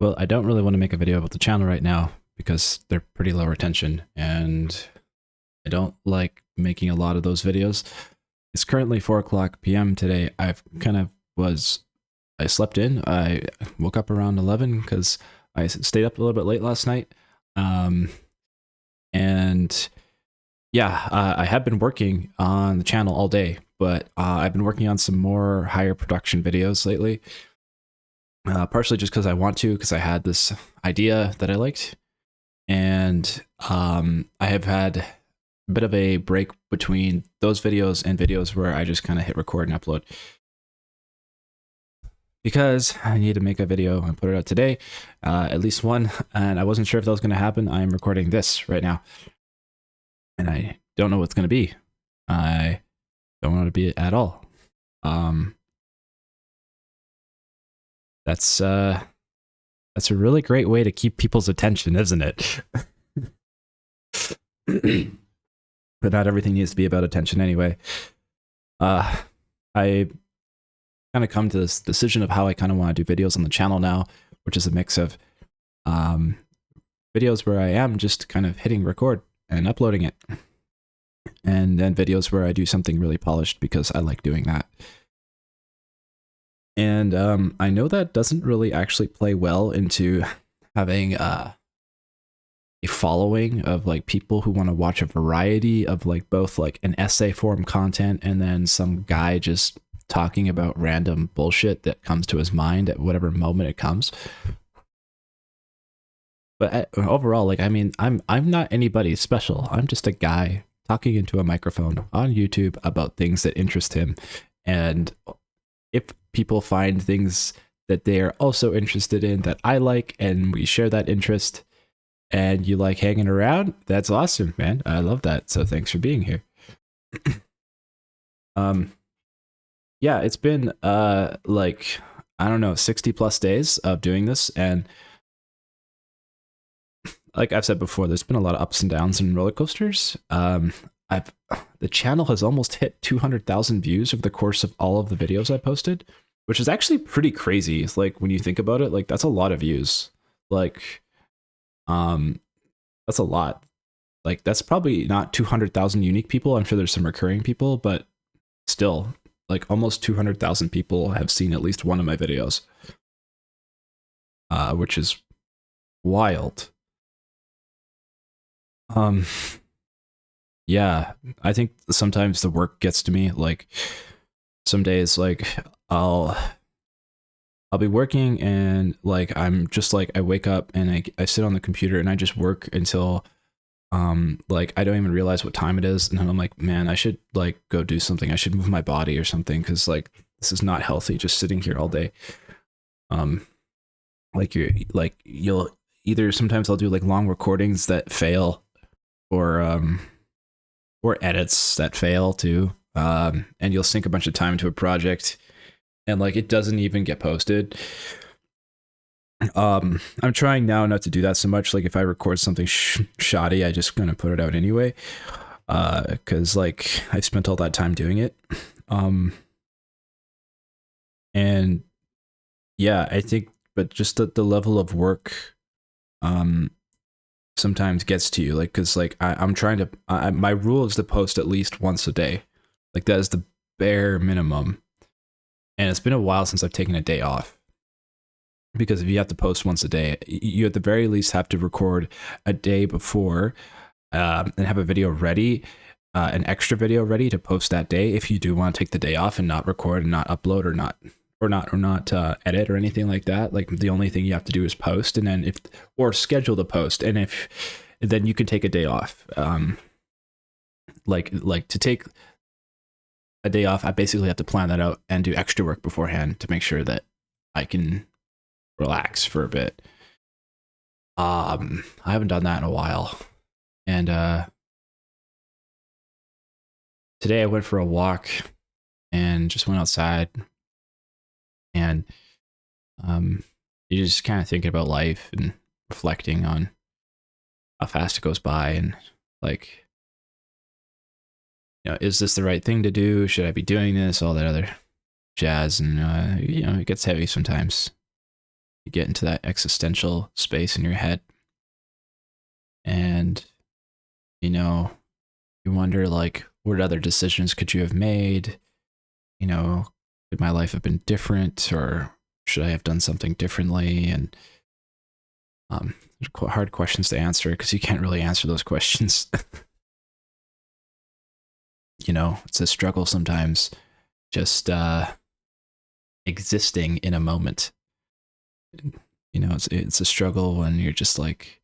Well, I don't really want to make a video about the channel right now because they're pretty low retention and I don't like making a lot of those videos. It's currently 4 o'clock p.m. today. I slept in. I woke up around 11 because I stayed up a little bit late last night. Um, and yeah, I have been working on the channel all day, but I've been working on some more higher production videos lately. Partially just because I want to, because I had this idea that I liked, and I have had a bit of a break between those videos and videos where I just kind of hit record and upload. Because I need to make a video and put it out today, at least one, and I wasn't sure if that was going to happen. I'm recording this right now, and I don't know what's going to be. I don't want to be it at all. That's a really great way to keep people's attention, isn't it? But not everything needs to be about attention anyway. I kind of come to this decision of how I kind of want to do videos on the channel now, which is a mix of videos where I am just kind of hitting record and uploading it, and then videos where I do something really polished because I like doing that. And I know that doesn't really actually play well into having a following of like people who want to watch a variety of like both like an essay form content and then some guy just talking about random bullshit that comes to his mind at whatever moment it comes. But overall, like, I mean, I'm not anybody special. I'm just a guy talking into a microphone on YouTube about things that interest him. And if people find things that they are also interested in that I like, and we share that interest, and you like hanging around, that's awesome, man. I love that. So thanks for being here. Yeah, it's been like, I don't know, 60 plus days of doing this, and like I've said before, there's been a lot of ups and downs and roller coasters. The channel has almost hit 200,000 views over the course of all of the videos I posted, which is actually pretty crazy. It's like when you think about it, like that's a lot of views. Like, that's a lot. Like that's probably not 200,000 unique people. I'm sure there's some recurring people, but still, like almost 200,000 people have seen at least one of my videos, which is wild. Yeah, I think sometimes the work gets to me. Like some days, like I'll be working and like I'm just like I wake up and I sit on the computer and I just work until like I don't even realize what time it is, and then I'm like, man, I should like go do something. I should move my body or something, because like this is not healthy just sitting here all day. Like you'll either sometimes I'll do like long recordings that fail, or edits that fail too. And you'll sink a bunch of time into a project and like it doesn't even get posted. I'm trying now not to do that so much. Like if I record something shoddy, I just gonna put it out anyway, because like I spent all that time doing it. And yeah, I think, but just the level of work sometimes gets to you, like, because like I'm trying to my rule is to post at least once a day. Like that is the bare minimum, and it's been a while since I've taken a day off, because if you have to post once a day, you at the very least have to record a day before, and have a video ready, an extra video ready to post that day if you do want to take the day off and not record and not upload or not edit or anything like that. Like the only thing you have to do is post, and then or schedule the post, and then you can take a day off. Like to take a day off, I basically have to plan that out and do extra work beforehand to make sure that I can relax for a bit. I haven't done that in a while, and today I went for a walk and just went outside, and you're just kind of thinking about life and reflecting on how fast it goes by, and like, you know, is this the right thing to do? Should I be doing this? All that other jazz, and you know, it gets heavy sometimes. You get into that existential space in your head, and you know, you wonder like, what other decisions could you have made? You know, could my life have been different, or should I have done something differently? And hard questions to answer because you can't really answer those questions. You know, it's a struggle sometimes, just existing in a moment. You know, it's a struggle when you're just like,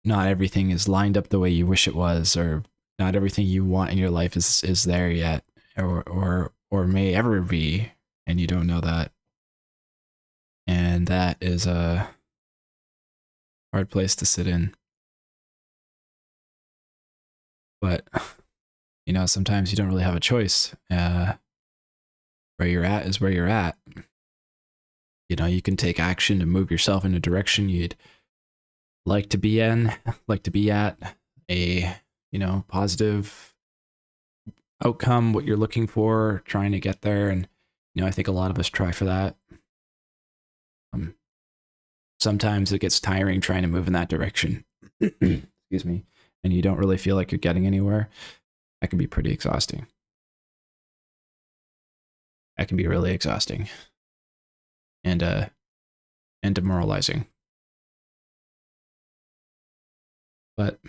not everything is lined up the way you wish it was, or not everything you want in your life is there yet, or may ever be, and you don't know that. And that is a hard place to sit in. But you know, sometimes you don't really have a choice. Where you're at is where you're at. You know, you can take action to move yourself in a direction you'd like to be in, like to be at, a, you know, positive outcome, what you're looking for, trying to get there. And, you know, I think a lot of us try for that. Sometimes it gets tiring trying to move in that direction. Excuse me. And you don't really feel like you're getting anywhere. That can be pretty exhausting. That can be really exhausting. And demoralizing. But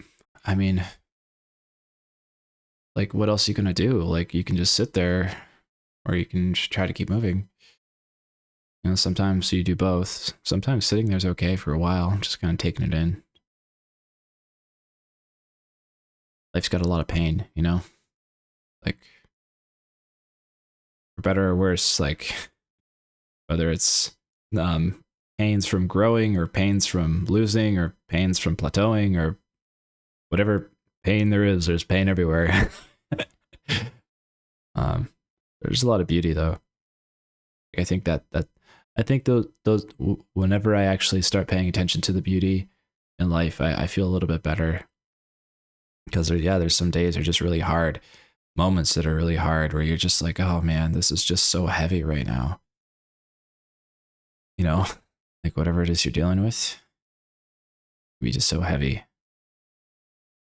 I mean, like, what else are you gonna do? Like, you can just sit there, or you can just try to keep moving. You know, sometimes you do both. Sometimes sitting there's okay for a while, just kind of taking it in. Life's got a lot of pain, you know? Like, for better or worse, like, whether it's pains from growing, or pains from losing, or pains from plateauing, or whatever pain there is, there's pain everywhere. There's a lot of beauty though. I think I think those whenever I actually start paying attention to the beauty in life, I feel a little bit better. Because there's some days that are just really hard, moments that are really hard, where you're just like, oh man, this is just so heavy right now. You know, like whatever it is you're dealing with, be just so heavy,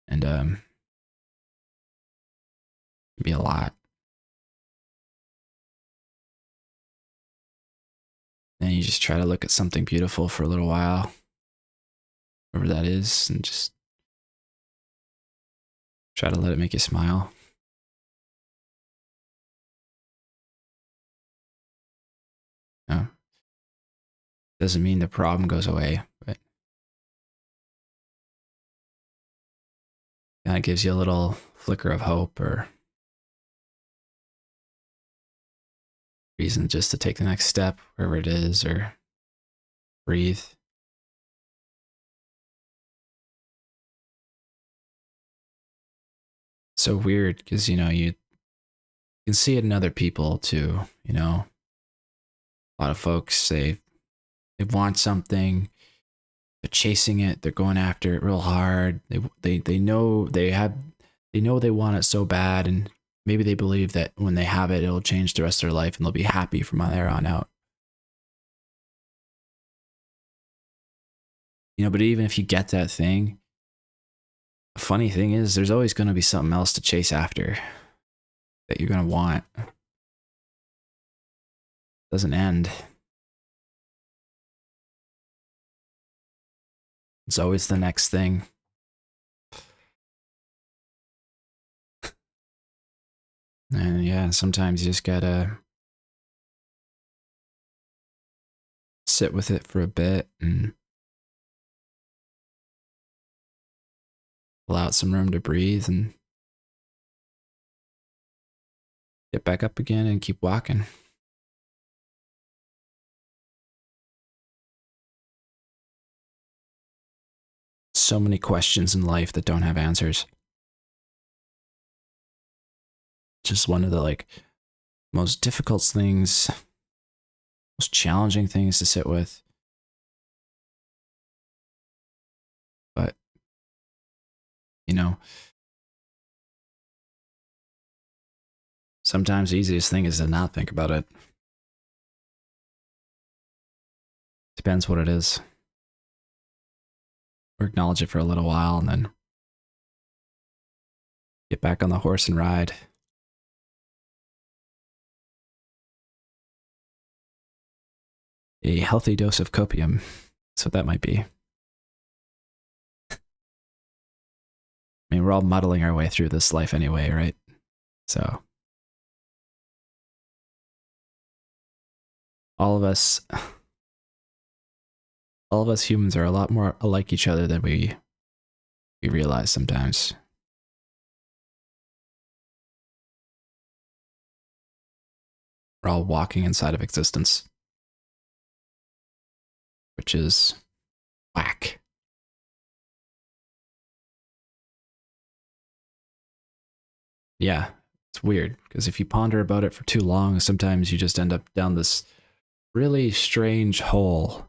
and be a lot. And you just try to look at something beautiful for a little while, whatever that is, and just try to let it make you smile. You know? Doesn't mean the problem goes away, but kind of gives you a little flicker of hope, or reason just to take the next step, wherever it is, or breathe. So weird because, you know, you can see it in other people too. You know, a lot of folks, they want something, they're chasing it, they're going after it real hard. They know they know they want it so bad, and maybe they believe that when they have it, it'll change the rest of their life and they'll be happy from there on out. You know, but even if you get that thing, the funny thing is there's always going to be something else to chase after that you're going to want. It doesn't end. It's always the next thing. And yeah, sometimes you just gotta sit with it for a bit and allow it some room to breathe and get back up again and keep walking. So many questions in life that don't have answers. Just one of the like most difficult things, most challenging things to sit with. But, you know, sometimes the easiest thing is to not think about it. Depends what it is. Or acknowledge it for a little while and then get back on the horse and ride. A healthy dose of copium. That's what that might be. I mean, we're all muddling our way through this life anyway, right? So all of us humans are a lot more alike each other than we realize sometimes. We're all walking inside of existence, which is whack. Yeah, it's weird because if you ponder about it for too long, sometimes you just end up down this really strange hole,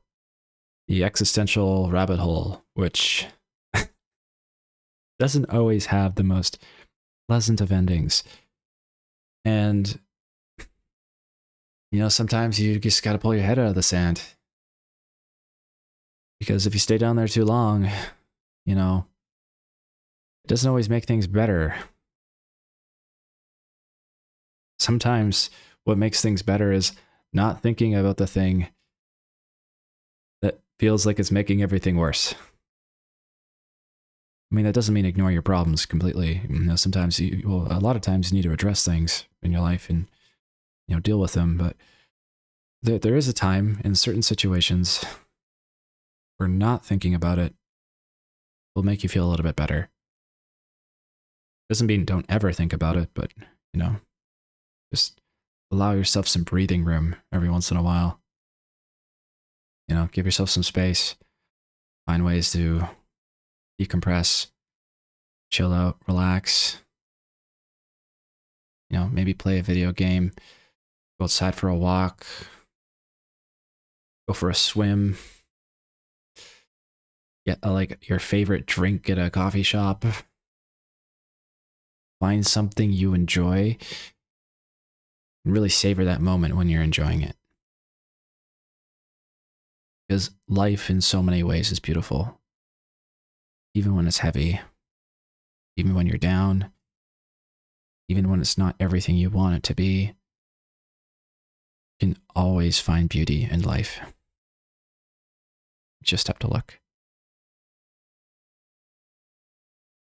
the existential rabbit hole, which doesn't always have the most pleasant of endings. And, you know, sometimes you just got to pull your head out of the sand. Because if you stay down there too long, you know, it doesn't always make things better. Sometimes what makes things better is not thinking about the thing that feels like it's making everything worse. I mean, that doesn't mean ignore your problems completely. You know, sometimes a lot of times you need to address things in your life and, you know, deal with them. But there is a time in certain situations where not thinking about it will make you feel a little bit better. Doesn't mean don't ever think about it, but, you know, just allow yourself some breathing room every once in a while. You know, give yourself some space. Find ways to decompress, chill out, relax. You know, maybe play a video game, go outside for a walk, go for a swim. Get like your favorite drink at a coffee shop. Find something you enjoy and really savor that moment when you're enjoying it. Because life in so many ways is beautiful. Even when it's heavy, even when you're down, even when it's not everything you want it to be, you can always find beauty in life. You just have to look.